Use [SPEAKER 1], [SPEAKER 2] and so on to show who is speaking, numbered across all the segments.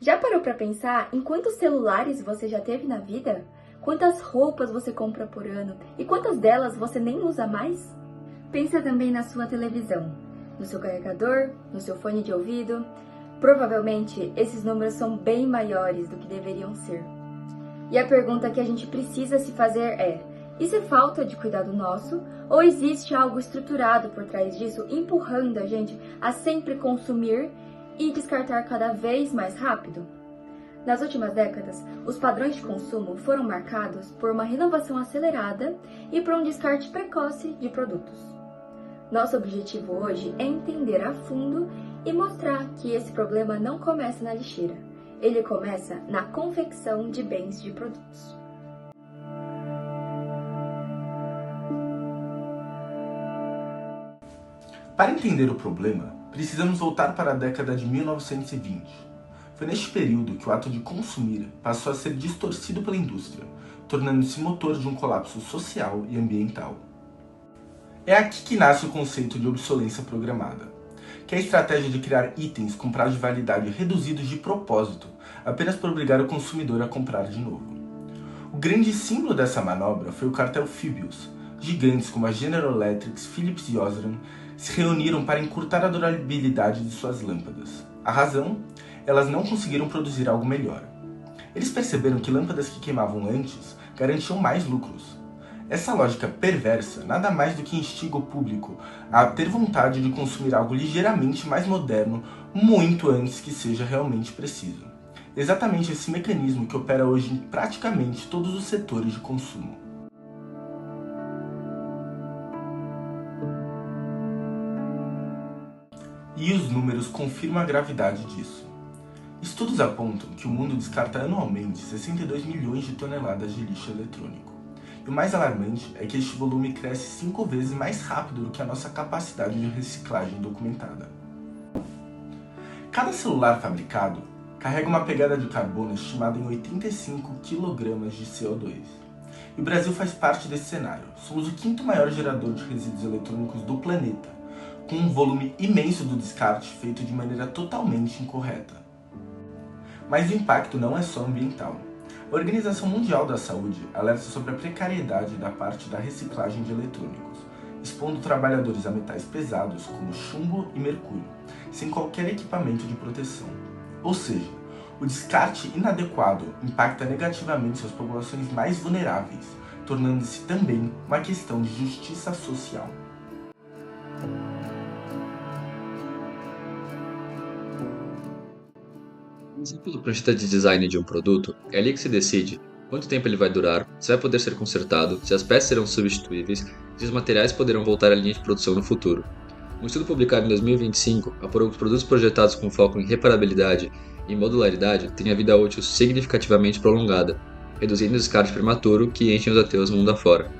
[SPEAKER 1] Já parou para pensar em quantos celulares você já teve na vida? Quantas roupas você compra por ano e quantas delas você nem usa mais? Pensa também na sua televisão, no seu carregador, no seu fone de ouvido. Provavelmente esses números são bem maiores do que deveriam ser. E a pergunta que a gente precisa se fazer é: isso é falta de cuidado nosso ou existe algo estruturado por trás disso empurrando a gente a sempre consumir e descartar cada vez mais rápido? Nas últimas décadas, os padrões de consumo foram marcados por uma renovação acelerada e por um descarte precoce de produtos. Nosso objetivo hoje é entender a fundo e mostrar que esse problema não começa na lixeira, ele começa na confecção de bens de produtos.
[SPEAKER 2] Para entender o problema, precisamos voltar para a década de 1920. Foi neste período que o ato de consumir passou a ser distorcido pela indústria, tornando-se motor de um colapso social e ambiental. É aqui que nasce o conceito de obsolescência programada, que é a estratégia de criar itens com prazo de validade reduzidos de propósito, apenas para obrigar o consumidor a comprar de novo. O grande símbolo dessa manobra foi o cartel Philips. Gigantes como a General Electric, Philips e Osram se reuniram para encurtar a durabilidade de suas lâmpadas. A razão? Elas não conseguiram produzir algo melhor. Eles perceberam que lâmpadas que queimavam antes garantiam mais lucros. Essa lógica perversa nada mais do que instiga o público a ter vontade de consumir algo ligeiramente mais moderno muito antes que seja realmente preciso. Exatamente esse mecanismo que opera hoje em praticamente todos os setores de consumo. E os números confirmam a gravidade disso. Estudos apontam que o mundo descarta anualmente 62 milhões de toneladas de lixo eletrônico. E o mais alarmante é que este volume cresce 5 vezes mais rápido do que a nossa capacidade de reciclagem documentada. Cada celular fabricado carrega uma pegada de carbono estimada em 85 kg de CO2. E o Brasil faz parte desse cenário. Somos o quinto maior gerador de resíduos eletrônicos do planeta, com um volume imenso do descarte feito de maneira totalmente incorreta. Mas o impacto não é só ambiental. A Organização Mundial da Saúde alerta sobre a precariedade da parte da reciclagem de eletrônicos, expondo trabalhadores a metais pesados como chumbo e mercúrio, sem qualquer equipamento de proteção. Ou seja, o descarte inadequado impacta negativamente as populações mais vulneráveis, tornando-se também uma questão de justiça social.
[SPEAKER 3] Pelo projeto de design de um produto, é ali que se decide quanto tempo ele vai durar, se vai poder ser consertado, se as peças serão substituíveis e se os materiais poderão voltar à linha de produção no futuro. Um estudo publicado em 2025 apurou que os produtos projetados com foco em reparabilidade e modularidade têm a vida útil significativamente prolongada, reduzindo o descarte prematuro que enche os aterros mundo afora.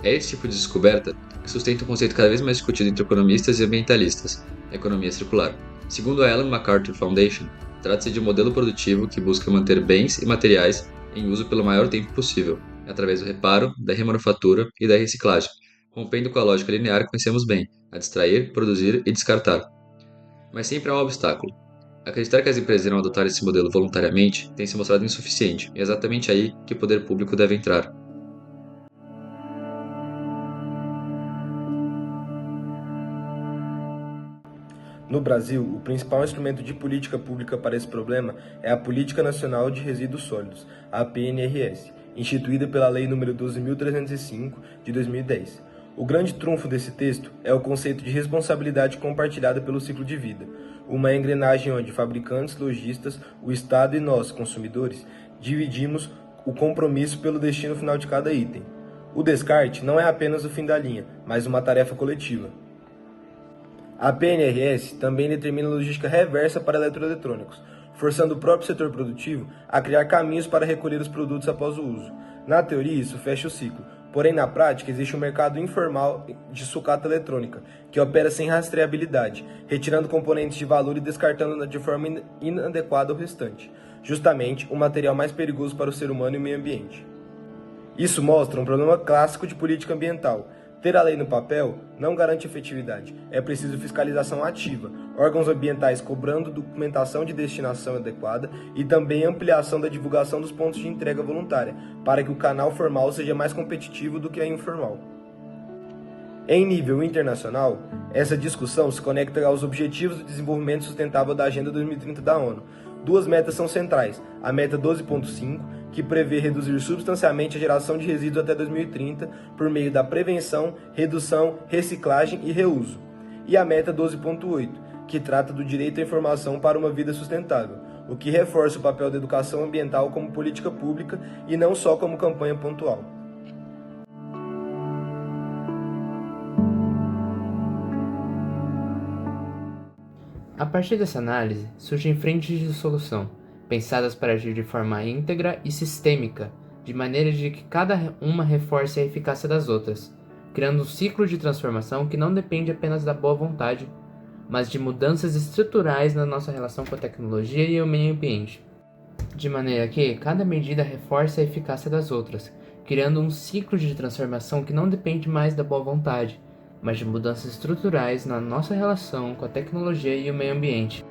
[SPEAKER 3] É esse tipo de descoberta que sustenta um conceito cada vez mais discutido entre economistas e ambientalistas, a economia circular. Segundo a Ellen MacArthur Foundation, trata-se de um modelo produtivo que busca manter bens e materiais em uso pelo maior tempo possível, através do reparo, da remanufatura e da reciclagem, rompendo com a lógica linear que conhecemos bem, a de extrair, produzir e descartar. Mas sempre há um obstáculo. Acreditar que as empresas irão adotar esse modelo voluntariamente tem se mostrado insuficiente, e é exatamente aí que o poder público deve entrar.
[SPEAKER 4] No Brasil, o principal instrumento de política pública para esse problema é a Política Nacional de Resíduos Sólidos, a PNRS, instituída pela Lei nº 12.305, de 2010. O grande trunfo desse texto é o conceito de responsabilidade compartilhada pelo ciclo de vida, uma engrenagem onde fabricantes, lojistas, o Estado e nós, consumidores, dividimos o compromisso pelo destino final de cada item. O descarte não é apenas o fim da linha, mas uma tarefa coletiva. A PNRS também determina a logística reversa para eletroeletrônicos, forçando o próprio setor produtivo a criar caminhos para recolher os produtos após o uso. Na teoria, isso fecha o ciclo, porém na prática existe um mercado informal de sucata eletrônica, que opera sem rastreabilidade, retirando componentes de valor e descartando de forma inadequada o restante, justamente o material mais perigoso para o ser humano e o meio ambiente. Isso mostra um problema clássico de política ambiental. Ter a lei no papel não garante efetividade. É preciso fiscalização ativa, órgãos ambientais cobrando documentação de destinação adequada e também ampliação da divulgação dos pontos de entrega voluntária, para que o canal formal seja mais competitivo do que a informal. Em nível internacional, essa discussão se conecta aos Objetivos de Desenvolvimento Sustentável da Agenda 2030 da ONU. Duas metas são centrais: a meta 12.5, que prevê reduzir substancialmente a geração de resíduos até 2030 por meio da prevenção, redução, reciclagem e reuso, e a meta 12.8, que trata do direito à informação para uma vida sustentável, o que reforça o papel da educação ambiental como política pública e não só como campanha pontual.
[SPEAKER 5] A partir dessa análise, surgem frentes de solução, pensadas para agir de forma íntegra e sistêmica, de maneira de que cada uma reforce a eficácia das outras, criando um ciclo de transformação que não depende apenas da boa vontade, mas de mudanças estruturais na nossa relação com a tecnologia e o meio ambiente, de maneira que cada medida reforce a eficácia das outras, criando um ciclo de transformação que não depende mais da boa vontade, mas de mudanças estruturais na nossa relação com a tecnologia e o meio ambiente.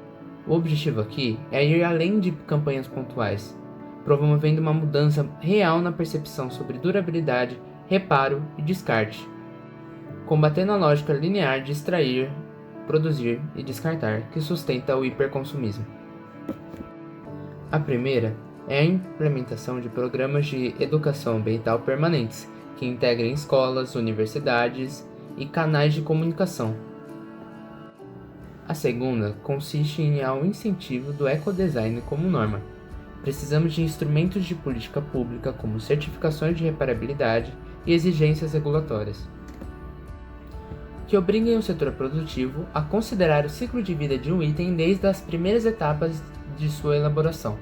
[SPEAKER 5] O objetivo aqui é ir além de campanhas pontuais, promovendo uma mudança real na percepção sobre durabilidade, reparo e descarte, combatendo a lógica linear de extrair, produzir e descartar que sustenta o hiperconsumismo. A primeira é a implementação de programas de educação ambiental permanentes, que integrem escolas, universidades e canais de comunicação. A segunda consiste ao incentivo do ecodesign como norma. Precisamos de instrumentos de política pública como certificações de reparabilidade e exigências regulatórias, que obriguem o setor produtivo a considerar o ciclo de vida de um item desde as primeiras etapas de sua elaboração.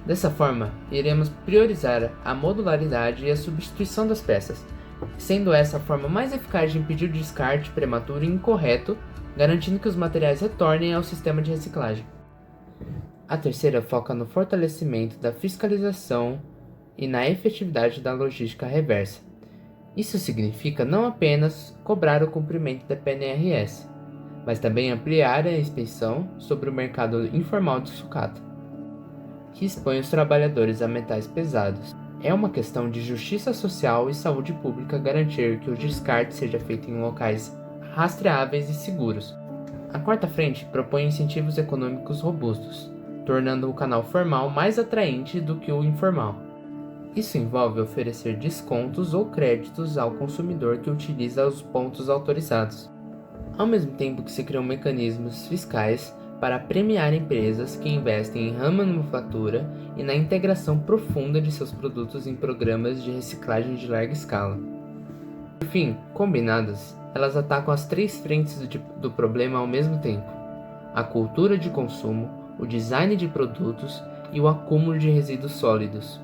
[SPEAKER 5] Dessa forma, iremos priorizar a modularidade e a substituição das peças, sendo essa a forma mais eficaz de impedir o descarte prematuro e incorreto, garantindo que os materiais retornem ao sistema de reciclagem. A terceira foca no fortalecimento da fiscalização e na efetividade da logística reversa. Isso significa não apenas cobrar o cumprimento da PNRS, mas também ampliar a inspeção sobre o mercado informal de sucata, que expõe os trabalhadores a metais pesados. É uma questão de justiça social e saúde pública garantir que o descarte seja feito em locais rastreáveis e seguros. A quarta frente propõe incentivos econômicos robustos, tornando o canal formal mais atraente do que o informal. Isso envolve oferecer descontos ou créditos ao consumidor que utiliza os pontos autorizados, ao mesmo tempo que se criam mecanismos fiscais para premiar empresas que investem em manufatura e na integração profunda de seus produtos em programas de reciclagem de larga escala. Por fim, combinadas, elas atacam as três frentes do problema ao mesmo tempo: a cultura de consumo, o design de produtos e o acúmulo de resíduos sólidos.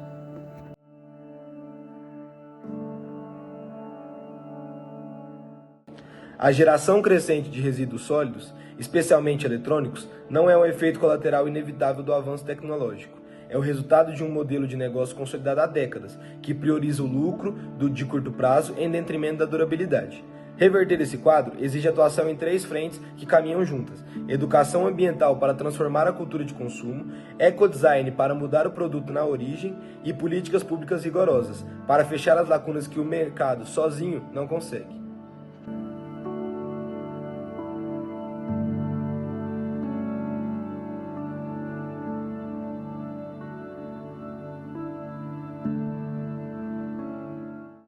[SPEAKER 4] A geração crescente de resíduos sólidos, especialmente eletrônicos, não é um efeito colateral inevitável do avanço tecnológico. É o resultado de um modelo de negócio consolidado há décadas, que prioriza o lucro de curto prazo em detrimento da durabilidade. Reverter esse quadro exige atuação em três frentes que caminham juntas: educação ambiental para transformar a cultura de consumo, ecodesign para mudar o produto na origem e políticas públicas rigorosas para fechar as lacunas que o mercado sozinho não consegue.